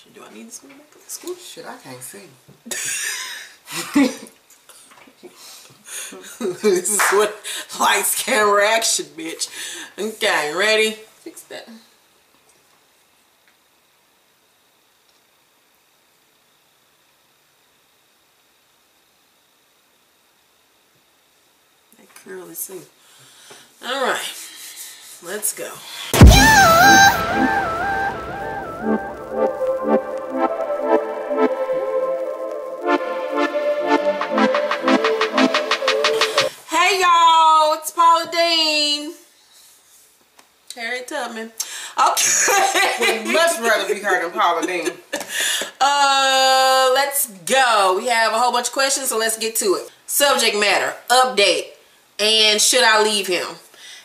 Do I need to swim back to school? Shit, I can't see. This is what lights, camera, action, bitch. Okay, ready? Fix that. That curly suit. All right, let's go. Hey y'all, it's Paula Dean. Harry Tubman. Okay. Would much rather be heard than Paula Dean. Let's go. We have a whole bunch of questions, so let's get to it. Subject matter, update, and should I leave him?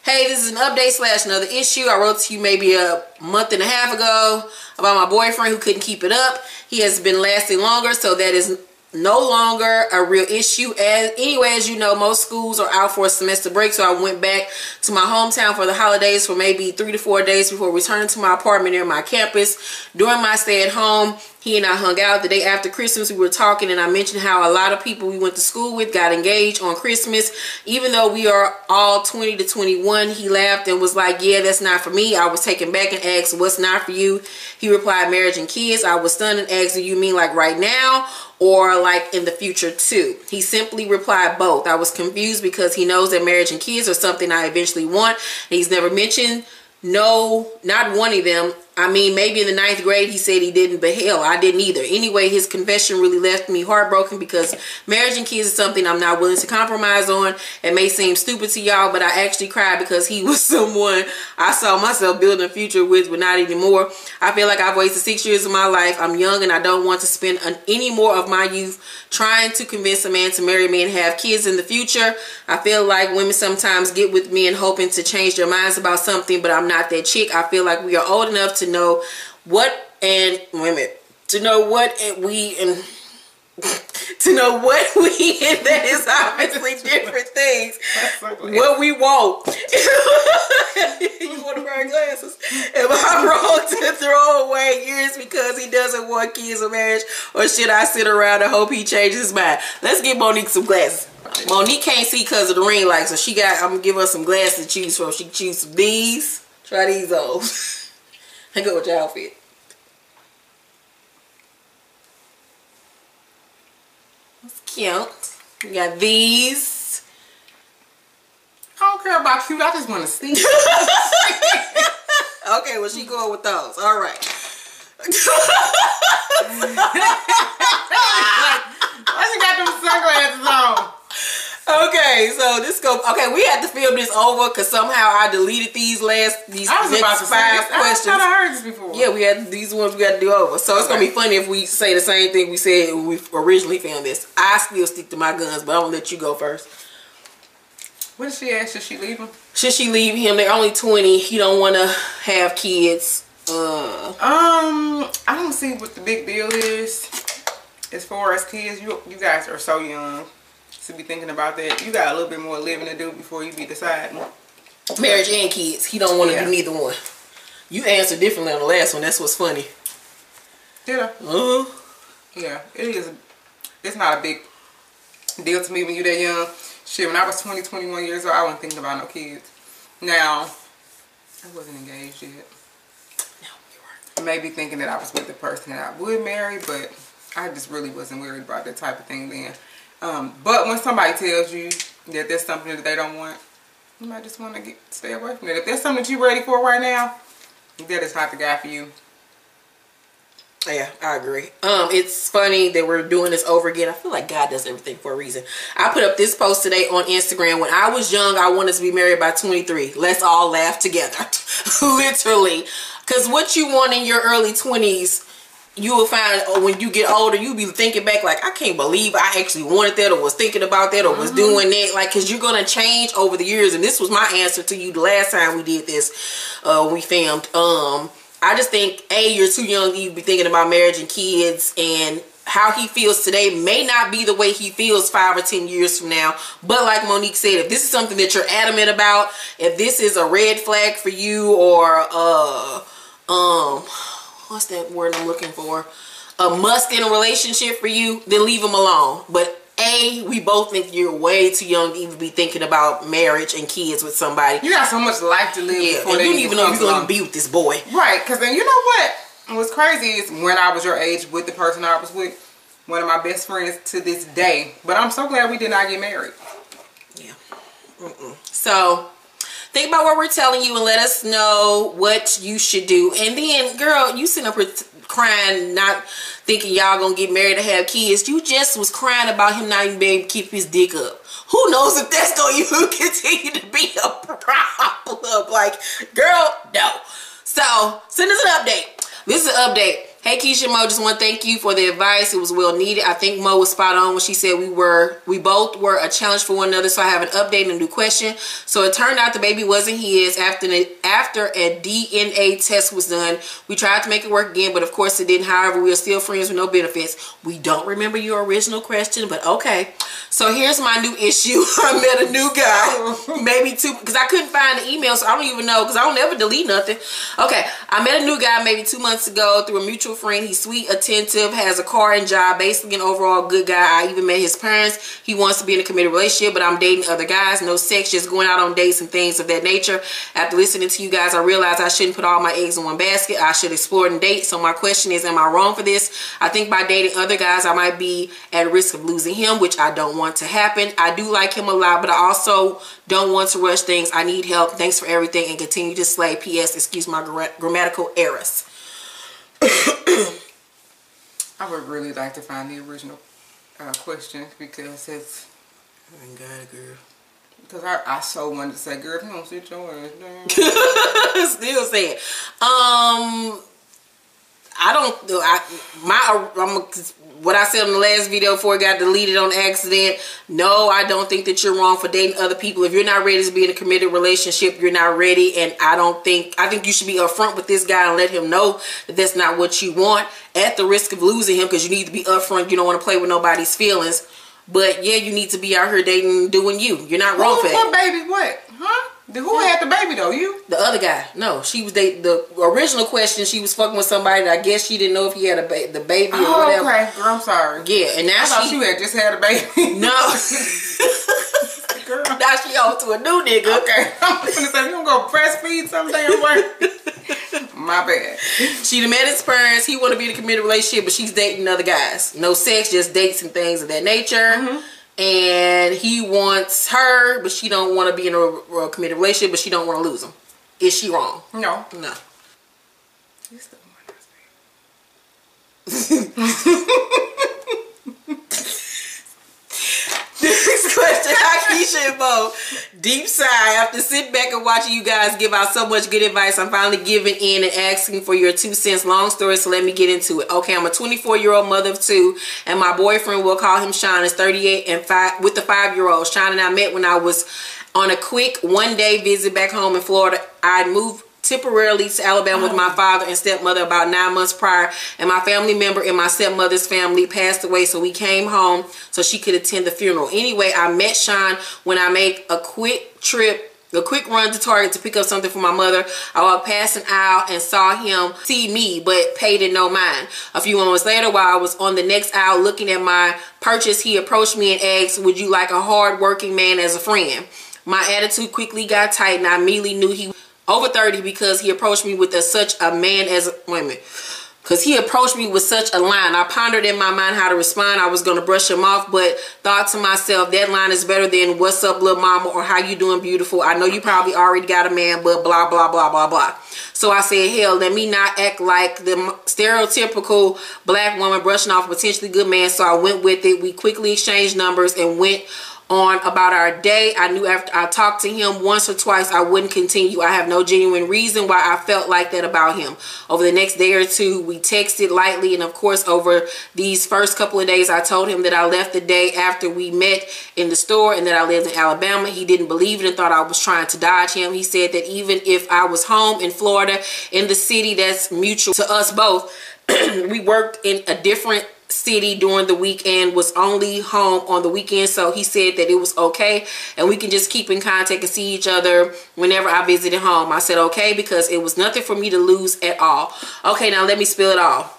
Hey, this is an update / another issue. I wrote to you maybe a month and a half ago about my boyfriend who couldn't keep it up. He has been lasting longer, so that is no longer a real issue. As you know, most schools are out for a semester break, so I went back to my hometown for the holidays for maybe 3 to 4 days before returning to my apartment near my campus. During my stay at home, he and I hung out. The day after Christmas, we were talking, and I mentioned how a lot of people we went to school with got engaged on Christmas. Even though we are all 20 to 21, he laughed and was like, yeah, that's not for me. I was taken back and asked, what's not for you? He replied, marriage and kids. I was stunned and asked, do you mean like right now or like in the future too? He simply replied, both. I was confused because he knows that marriage and kids are something I eventually want. And he's never mentioned no, not wanting them. I mean, maybe in the 9th grade he said he didn't, but hell, I didn't either. Anyway, his confession really left me heartbroken because marriage and kids is something I'm not willing to compromise on. It may seem stupid to y'all, but I actually cried because he was someone I saw myself building a future with, but not anymore. I feel like I've wasted 6 years of my life. I'm young and I don't want to spend any more of my youth trying to convince a man to marry me and have kids in the future. I feel like women sometimes get with me and hoping to change their minds about something, but I'm not that chick. I feel like we are old enough to know what and to know what we and that is obviously different things. What we want. You want to wear glasses? Am I wrong to throw away years because he doesn't want kids or marriage, or should I sit around and hope he changes his mind? Let's give Monique some glasses. Monique can't see because of the ring light, so I'm gonna give her some glasses to choose from. She can choose some these. Try these on. And go with your outfit. That's cute. We got these. I don't care about cute. I just want to see. Okay, well, she going with those. All right. Why she got them sunglasses on? Okay, so okay, we had to film this over because somehow I deleted these next 5 questions. I thought I heard this before. Yeah, we had these ones we got to do over. So it's going to be funny if we say the same thing we said when we originally filmed this. I still stick to my guns, but I'm going to let you go first. What did she ask? Should she leave him? Should she leave him? They're only 20. He don't want to have kids. I don't see what the big deal is as far as kids. You guys are so young to be thinking about that. You got a little bit more living to do before you be deciding. Marriage and kids. He don't want to do neither one. You answered differently on the last one. That's what's funny. Did I? Yeah, it is. It's not a big deal to me when you're that young. Shit, when I was 20, 21 years old, I wasn't thinking about no kids. Now, I wasn't engaged yet. No, you weren't. Maybe thinking that I was with the person that I would marry, but I just really wasn't worried about that type of thing then. But when somebody tells you that there's something that they don't want, you might just want to stay away from it. If there's something that you're ready for right now, that is not the guy for you. Yeah, I agree. It's funny that we're doing this over again. I feel like God does everything for a reason. I put up this post today on Instagram. When I was young, I wanted to be married by 23. Let's all laugh together. Literally. Because what you want in your early 20s, you will find when you get older, you'll be thinking back like, I can't believe I actually wanted that or was thinking about that or was doing that. Like, because you're going to change over the years. And this was my answer to you the last time we did this. We filmed. I just think, A, you're too young to be thinking about marriage and kids, and how he feels today may not be the way he feels 5 or 10 years from now. But like Monique said, if this is something that you're adamant about, if this is a red flag for you, or what's that word I'm looking for? A must in a relationship for you, then leave them alone. But we both think you're way too young to even be thinking about marriage and kids with somebody. You got so much life to live before and they you don't even know you're going to be with this boy. Right, because then you know what? What's crazy is when I was your age with the person I was with, one of my best friends to this day. But I'm so glad we did not get married. Yeah. So think about what we're telling you and let us know what you should do. And then, girl, you sitting up here crying, not thinking y'all gonna get married to have kids. You just was crying about him not even being able to keep his dick up. Who knows if that's gonna even continue to be a problem? Like, girl, no. So send us an update. This is an update. Hey Keisha, Mo, just want to thank you for the advice. It was well needed. I think Mo was spot on when she said we both were a challenge for one another. So I have an update and a new question. So it turned out the baby wasn't his. After a DNA test was done, we tried to make it work again, but of course it didn't. However, we are still friends with no benefits. We don't remember your original question, but okay. So here's my new issue. I met a new guy, maybe two, because I couldn't find the email, so I don't even know, because I don't ever delete nothing. Okay, I met a new guy maybe 2 months ago through a mutual friend. He's sweet, attentive, has a car and job, basically an overall good guy. I even met his parents. He wants to be in a committed relationship, but I'm dating other guys. No sex, just going out on dates and things of that nature. After listening to you guys, I realized I shouldn't put all my eggs in one basket. I should explore and date. So my question is, am I wrong for this? I think by dating other guys, I might be at risk of losing him, which I don't want to happen. I do like him a lot, but I also don't want to rush things. I need help. Thanks for everything and continue to slay. P.S. Excuse my grammatical errors. I would really like to find the original question because it's... Oh my God, girl. Because I so wanted to say, girl, if you don't sit your ass down. Still say it. I don't... what I said in the last video before it got deleted on accident. No, I don't think that you're wrong for dating other people. If you're not ready to be in a committed relationship, you're not ready. And I think you should be upfront with this guy and let him know that that's not what you want, at the risk of losing him, because you need to be upfront. You don't want to play with nobody's feelings. But yeah, you need to be out here dating, doing you. You're not wrong for that. What baby? What? Huh? Who had the baby though? You? The other guy. No, she was dating. The original question, she was fucking with somebody that I guess she didn't know if he had the baby or whatever. Okay, girl, I'm sorry. Yeah, and now I thought you had just had a baby. No. Girl. Now she on to a new nigga. Okay, I'm gonna say you gonna go breastfeed some damn way. My bad. She done met his parents. He want to be in a committed relationship, but she's dating other guys. No sex, just dates and things of that nature. And he wants her, but she don't want to be in a committed relationship, but she don't want to lose him. Is she wrong? No. No. He's the one. Next question, Keisha and Bo. Deep sigh. After sitting back and watching you guys give out so much good advice, I'm finally giving in and asking for your 2 cents. Long story, so let me get into it. Okay, I'm a 24-year-old mother of 2, and my boyfriend, we'll call him Sean, is 38 and 5 with the 5-year-old. Sean and I met when I was on a quick one-day visit back home in Florida. I'd moved temporarily to Alabama with my father and stepmother about 9 months prior, and my family member in my stepmother's family passed away, so we came home so she could attend the funeral. Anyway, I met Sean when I made a quick run to Target to pick up something for my mother. I walked past an aisle and saw him see me, but paid it no mind. A few moments later, while I was on the next aisle looking at my purchase, he approached me and asked, would you like a hard-working man as a friend? My attitude quickly got tight, and I immediately knew he was over 30 because he approached me with such a man as a... Wait a minute. Because he approached me with such a line. I pondered in my mind how to respond. I was going to brush him off, but thought to myself, that line is better than what's up, little mama, or how you doing, beautiful. I know you probably already got a man, but blah, blah, blah, blah, blah. So I said, hell, let me not act like the stereotypical black woman brushing off a potentially good man. So I went with it. We quickly exchanged numbers and went on about our day. I knew after I talked to him once or twice I wouldn't continue. I have no genuine reason why I felt like that about him. Over the next day or two, we texted lightly, and of course over these first couple of days I told him that I left the day after we met in the store and that I lived in Alabama. He didn't believe it and thought I was trying to dodge him. He said that even if I was home in Florida, in the city that's mutual to us both, we worked in a different city during the weekend, was only home on the weekend, so he said that it was okay and we can just keep in contact and see each other whenever I visited home. I said okay, because it was nothing for me to lose at all. Okay, now let me spill it all.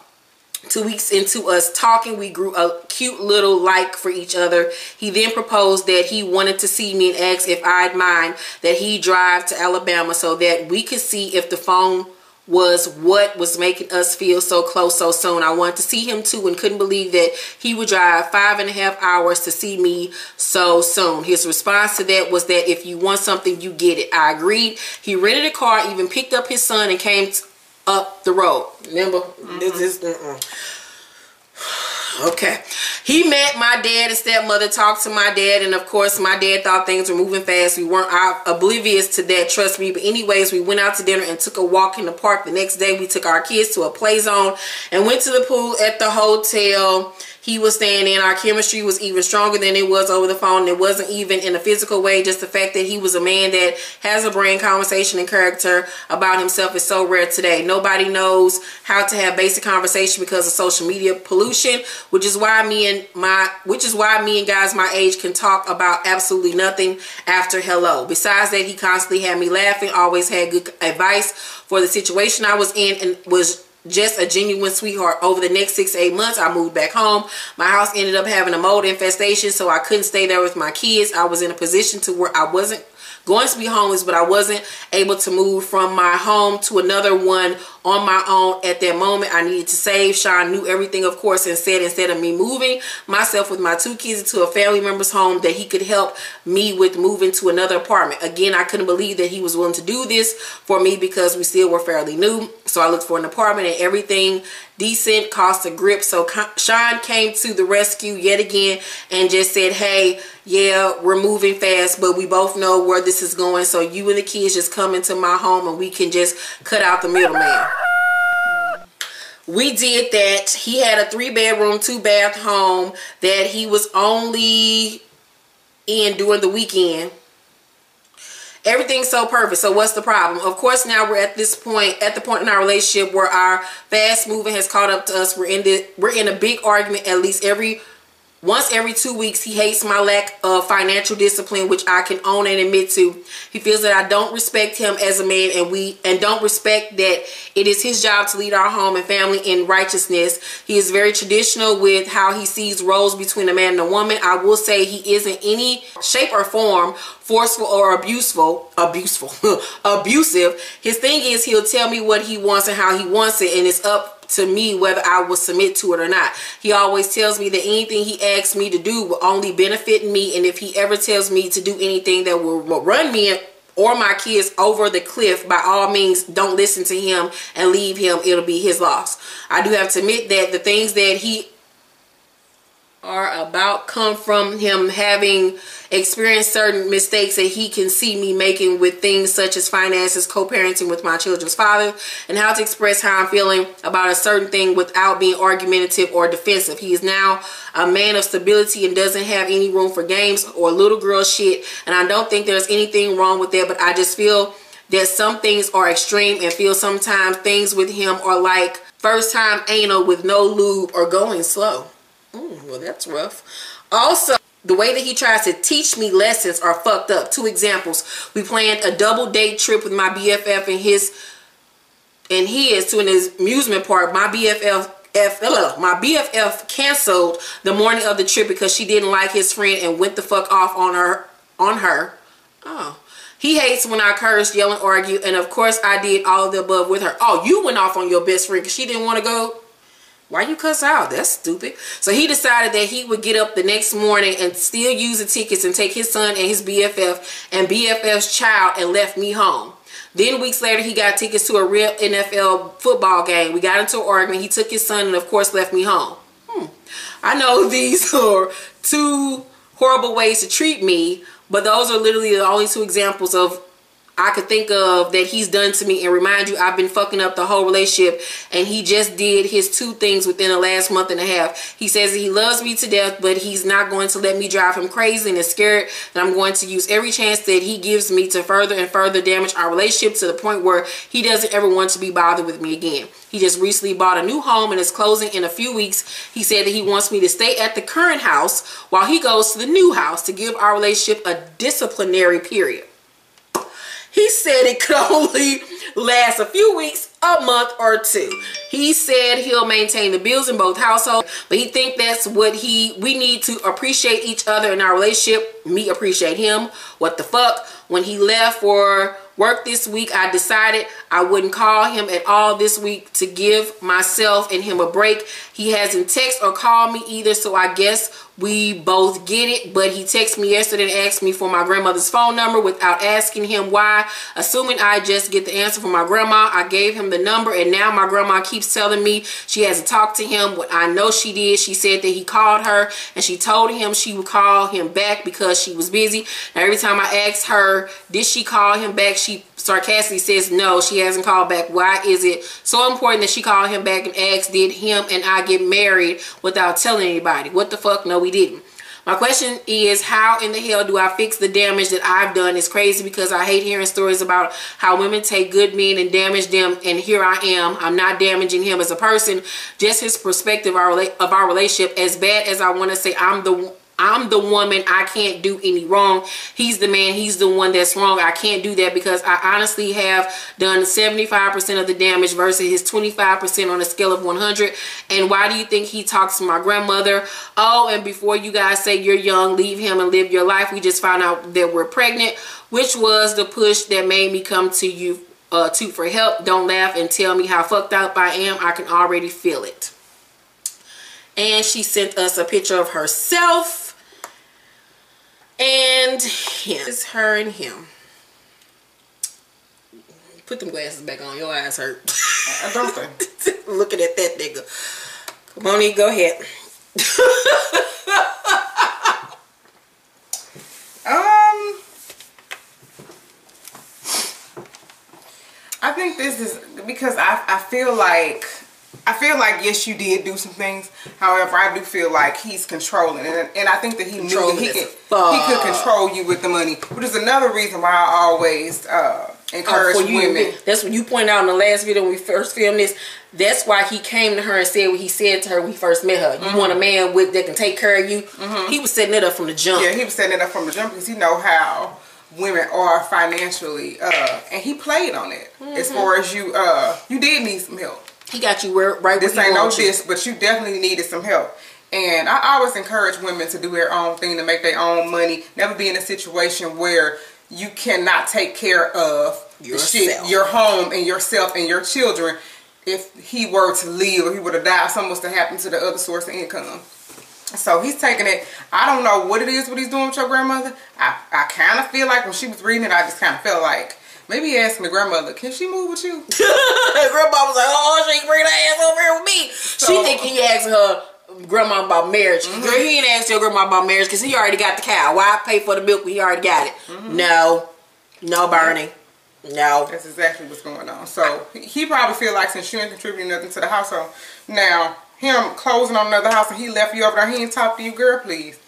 2 weeks into us talking, we grew a cute little like for each other. He then proposed that he wanted to see me and asked if I'd mind that he drive to Alabama so that we could see if the phone was what was making us feel so close so soon. I wanted to see him too and couldn't believe that he would drive 5.5 hours to see me so soon. His response to that was that if you want something, you get it. I agreed. He rented a car, even picked up his son and came up the road. Remember? Okay. He met my dad and stepmother, talked to my dad, and of course my dad thought things were moving fast. We weren't oblivious to that, trust me. But anyways, we went out to dinner and took a walk in the park. The next day we took our kids to a play zone and went to the pool at the hotel he was staying in. Our chemistry was even stronger than it was over the phone. It wasn't even in a physical way. Just the fact that he was a man that has a brain, conversation, and character about himself is so rare today. Nobody knows how to have basic conversation because of social media pollution, which is why me and guys my age can talk about absolutely nothing after hello. Besides that, he constantly had me laughing, always had good advice for the situation I was in, and was just a genuine sweetheart. Over the next 6 to 8 months, I moved back home. My house ended up having a mold infestation, so I couldn't stay there with my kids. I was in a position to where I wasn't going to be homeless, but I wasn't able to move from my home to another one on my own at that moment. I needed to save. Sean knew everything, of course, and said instead of me moving myself with my 2 kids into a family member's home, that he could help me with moving to another apartment. Again, I couldn't believe that he was willing to do this for me because we still were fairly new. So I looked for an apartment and everything decent cost a grip. So Sean came to the rescue yet again and just said, hey, yeah, we're moving fast, but we both know where this is going. So you and the kids just come into my home and we can just cut out the middleman. We did that. He had a 3-bedroom, 2-bath home that he was only in during the weekend. Everything's so perfect. So what's the problem? Of course, now we're at this point, at the point in our relationship where our fast moving has caught up to us. We're in a big argument at least once every 2 weeks. He hates my lack of financial discipline, which I can own and admit to. He feels that I don't respect him as a man, and don't respect that it is his job to lead our home and family in righteousness. He is very traditional with how he sees roles between a man and a woman. I will say he isn't any shape or form forceful or abusive. His thing is he'll tell me what he wants and how he wants it, and it's up to me whether I will submit to it or not. He always tells me that anything he asks me to do will only benefit me, and if he ever tells me to do anything that will run me or my kids over the cliff, by all means don't listen to him and leave him. It'll be his loss. I do have to admit that the things that he are about come from him having experienced certain mistakes that he can see me making with things such as finances, co-parenting with my children's father, and how to express how I'm feeling about a certain thing without being argumentative or defensive. He is now a man of stability and doesn't have any room for games or little girl shit, and I don't think there's anything wrong with that, but I just feel that some things are extreme, and feel sometimes things with him are like first time anal with no lube or going slow. Well, that's rough. Also, the way that he tries to teach me lessons are fucked up. 2 examples. We planned a double date trip with my BFF and his to an amusement park. My BFF canceled the morning of the trip because she didn't like his friend and went the fuck off on her. Oh. He hates when I curse, yell, and argue, and of course I did all of the above with her. Oh, you went off on your best friend because she didn't want to go? Why you cuss out? That's stupid. So he decided that he would get up the next morning and still use the tickets and take his son and his BFF and BFF's child and left me home. Then weeks later, he got tickets to a real NFL football game. We got into an argument. He took his son and of course left me home. I know these are 2 horrible ways to treat me, but those are literally the only 2 examples of I could think of that he's done to me, and remind you I've been fucking up the whole relationship, and he just did his 2 things within the last month and a half. He says that he loves me to death, but he's not going to let me drive him crazy, and is scared that I'm going to use every chance that he gives me to further and further damage our relationship to the point where he doesn't ever want to be bothered with me again. He just recently bought a new home and is closing in a few weeks. He said that he wants me to stay at the current house while he goes to the new house to give our relationship a disciplinary period. He said it could only last a few weeks, a month or 2. He said he'll maintain the bills in both households, but he think that's what we need to appreciate each other in our relationship. Me appreciate him. What the fuck? When he left for work this week, I decided I wouldn't call him at all this week to give myself and him a break. He hasn't texted or called me either, so I guess we both get it. But he texted me yesterday and asked me for my grandmother's phone number without asking him why. Assuming I just get the answer from my grandma, I gave him the number, and now my grandma keeps telling me she hasn't talked to him. What I know she did. She said that he called her and she told him she would call him back because she was busy. Now every time I ask her, did she call him back, she sarcastically says no, she hasn't called back. Why is it so important that she called him back and asked, did him and I get married without telling anybody? What the fuck? No, we didn't. My question is, how in the hell do I fix the damage that I've done? It's crazy because I hate hearing stories about how women take good men and damage them, and here I am. I'm not damaging him as a person, just his perspective of our relationship. As bad as I want to say I'm the woman, I can't do any wrong. He's the man, he's the one that's wrong. I can't do that because I honestly have done 75% of the damage versus his 25% on a scale of 100. And why do you think he talks to my grandmother? Oh, and before you guys say you're young, leave him and live your life. We just found out that we're pregnant, which was the push that made me come to you for help. Don't laugh and tell me how fucked up I am. I can already feel it. And she sent us a picture of herself and him. It's her and him. Put them glasses back on. Your eyes hurt. I don't think. Looking at that nigga. Come on, go ahead. I think this is because I feel like yes, you did do some things. However, I do feel like he's controlling, and I think that he knew that he could control you with the money, which is another reason why I always encourage women. That's what you pointed out in the last video when we first filmed this. That's why he came to her and said what he said to her when he first met her. You want a man that can take care of you. He was setting it up from the jump. Yeah, he was setting it up from the jump because he know how women are financially, and he played on it. As far as you did need some help. He got you right where this ain't no diss, but you definitely needed some help. And I always encourage women to do their own thing, to make their own money. Never be in a situation where you cannot take care of your home and yourself and your children. If he were to leave or he would have died, something was to happen to the other source of income. So he's taking it. I don't know what it is, what he's doing with your grandmother. I kind of feel like when she was reading it, I just kind of felt like, maybe he asked my grandmother, can she move with you? Grandma was like, oh, she bring her ass over here with me. So, she think he asked her grandma about marriage. Girl, he ain't asked your grandma about marriage because he already got the cow. Why pay for the milk when he already got it? No, Bernie. No. That's exactly what's going on. So he probably feel like since you ain't contributing nothing to the household, now him closing on another house and he left you over there, he ain't talk to you, girl, please.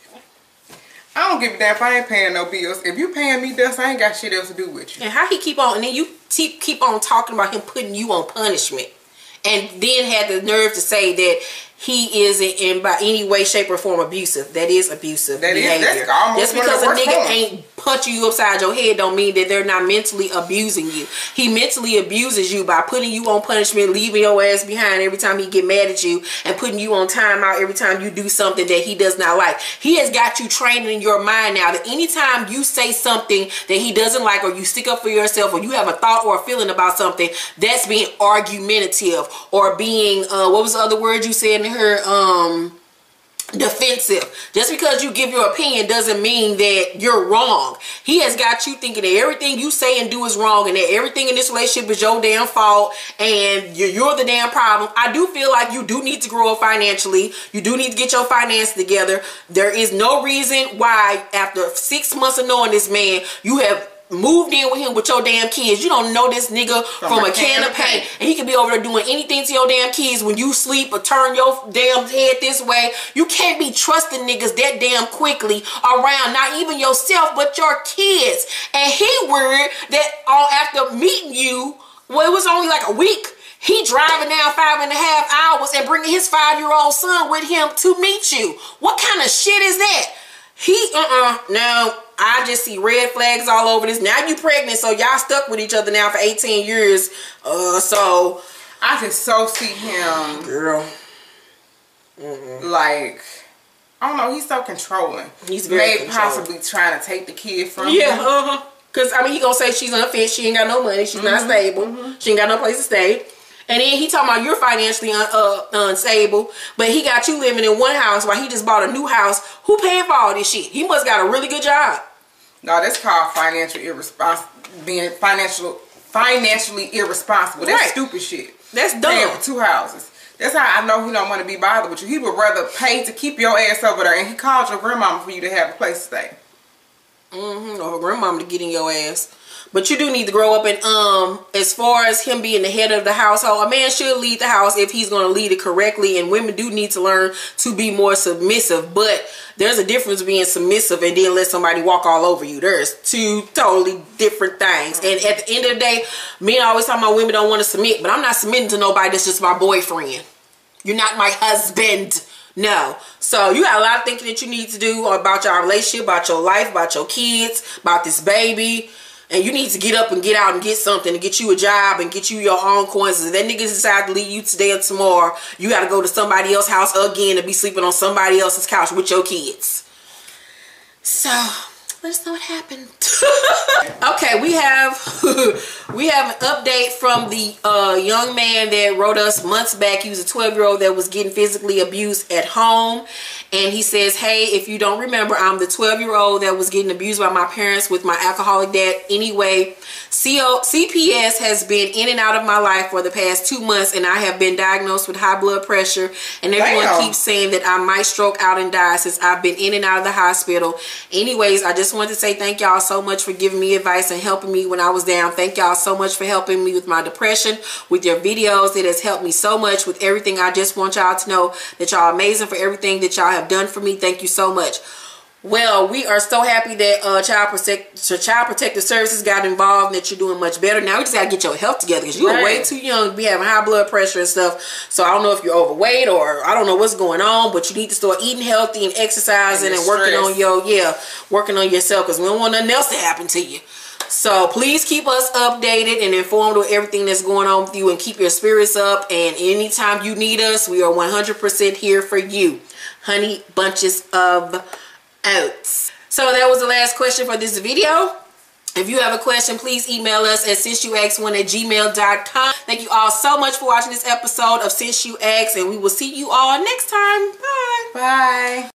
I don't give a damn if I ain't paying no bills. If you paying me dust, I ain't got shit else to do with you. And how he keep on, and then you keep on talking about him putting you on punishment. And then had the nerve to say that he isn't in by any way, shape, or form abusive. That is abusive behavior. Just because a nigga ain't punching you upside your head don't mean that they're not mentally abusing you. He mentally abuses you by putting you on punishment, leaving your ass behind every time he get mad at you, and putting you on timeout every time you do something that he does not like. He has got you trained in your mind now that anytime you say something that he doesn't like, or you stick up for yourself, or you have a thought or a feeling about something, that's being argumentative or being what was the other word you said in her? Defensive. Just because you give your opinion doesn't mean that you're wrong. He has got you thinking that everything you say and do is wrong, and that everything in this relationship is your damn fault, and you're the damn problem. I do feel like you do need to grow up financially. You do need to get your finances together. There is no reason why after 6 months of knowing this man, you have moved in with him with your damn kids. You don't know this nigga from a can of paint. And he can be over there doing anything to your damn kids when you sleep or turn your damn head this way. You can't be trusting niggas that damn quickly around not even yourself but your kids. And he worried that after meeting you, well, it was only like a week, he driving down 5.5 hours and bringing his 5-year-old son with him to meet you. What kind of shit is that? Now, I just see red flags all over this. Now you pregnant, so y'all stuck with each other now for 18 years. So I just so see him, girl. Like, I don't know, he's so controlling. He's very controlling. Possibly trying to take the kid from him. Yeah, Because, I mean, he gonna say she's unfit, she ain't got no money, she's not stable, she ain't got no place to stay. And then he talking about you're financially unstable, but he got you living in one house while he just bought a new house. Who paying for all this shit? He must got a really good job. No, that's called financial irresponsible. Being financially irresponsible. That's stupid shit. That's dumb. Paying for 2 houses. That's how I know he don't want to be bothered with you. He would rather pay to keep your ass over there, and he called your grandmama for you to have a place to stay. Or grandmama to get in your ass. But you do need to grow up, and as far as him being the head of the household, a man should lead the house if he's going to lead it correctly, and women do need to learn to be more submissive. But there's a difference being submissive and then let somebody walk all over you. There's 2 totally different things. And at the end of the day, men always talk about women don't want to submit, but I'm not submitting to nobody that's just my boyfriend. You're not my husband. No. So you got a lot of thinking that you need to do about your relationship, about your life, about your kids, about this baby. And you need to get up and get out and get something, and get you a job and get you your own coins. If that nigga decide to leave you today or tomorrow, you got to go to somebody else's house again and be sleeping on somebody else's couch with your kids. So let us know what happened. Okay, we have an update from the young man that wrote us months back. He was a 12-year-old that was getting physically abused at home. And he says, hey, if you don't remember, I'm the 12-year-old that was getting abused by my parents with my alcoholic dad. Anyway, CPS has been in and out of my life for the past 2 months, and I have been diagnosed with high blood pressure. And everyone keeps saying that I might stroke out and die since I've been in and out of the hospital. Anyways, I just wanted to say thank y'all so much for giving me advice and helping me when I was down. Thank y'all so much for helping me with my depression, with your videos. It has helped me so much with everything. I just want y'all to know that y'all are amazing for everything that y'all have done for me. Thank you so much. Well, we are so happy that Child Protective Services got involved and that you're doing much better. Now we just gotta get your health together because you're way too young to be having high blood pressure and stuff. So I don't know if you're overweight or I don't know what's going on, but you need to start eating healthy and exercising and working on working on yourself, because we don't want nothing else to happen to you. So please keep us updated and informed with everything that's going on with you, and keep your spirits up. And anytime you need us, we are 100% here for you. Honey bunches of oats. So that was the last question for this video. If you have a question, please email us at sinceyouask1@gmail.com. Thank you all so much for watching this episode of Since You Ask, and we will see you all next time. Bye. Bye.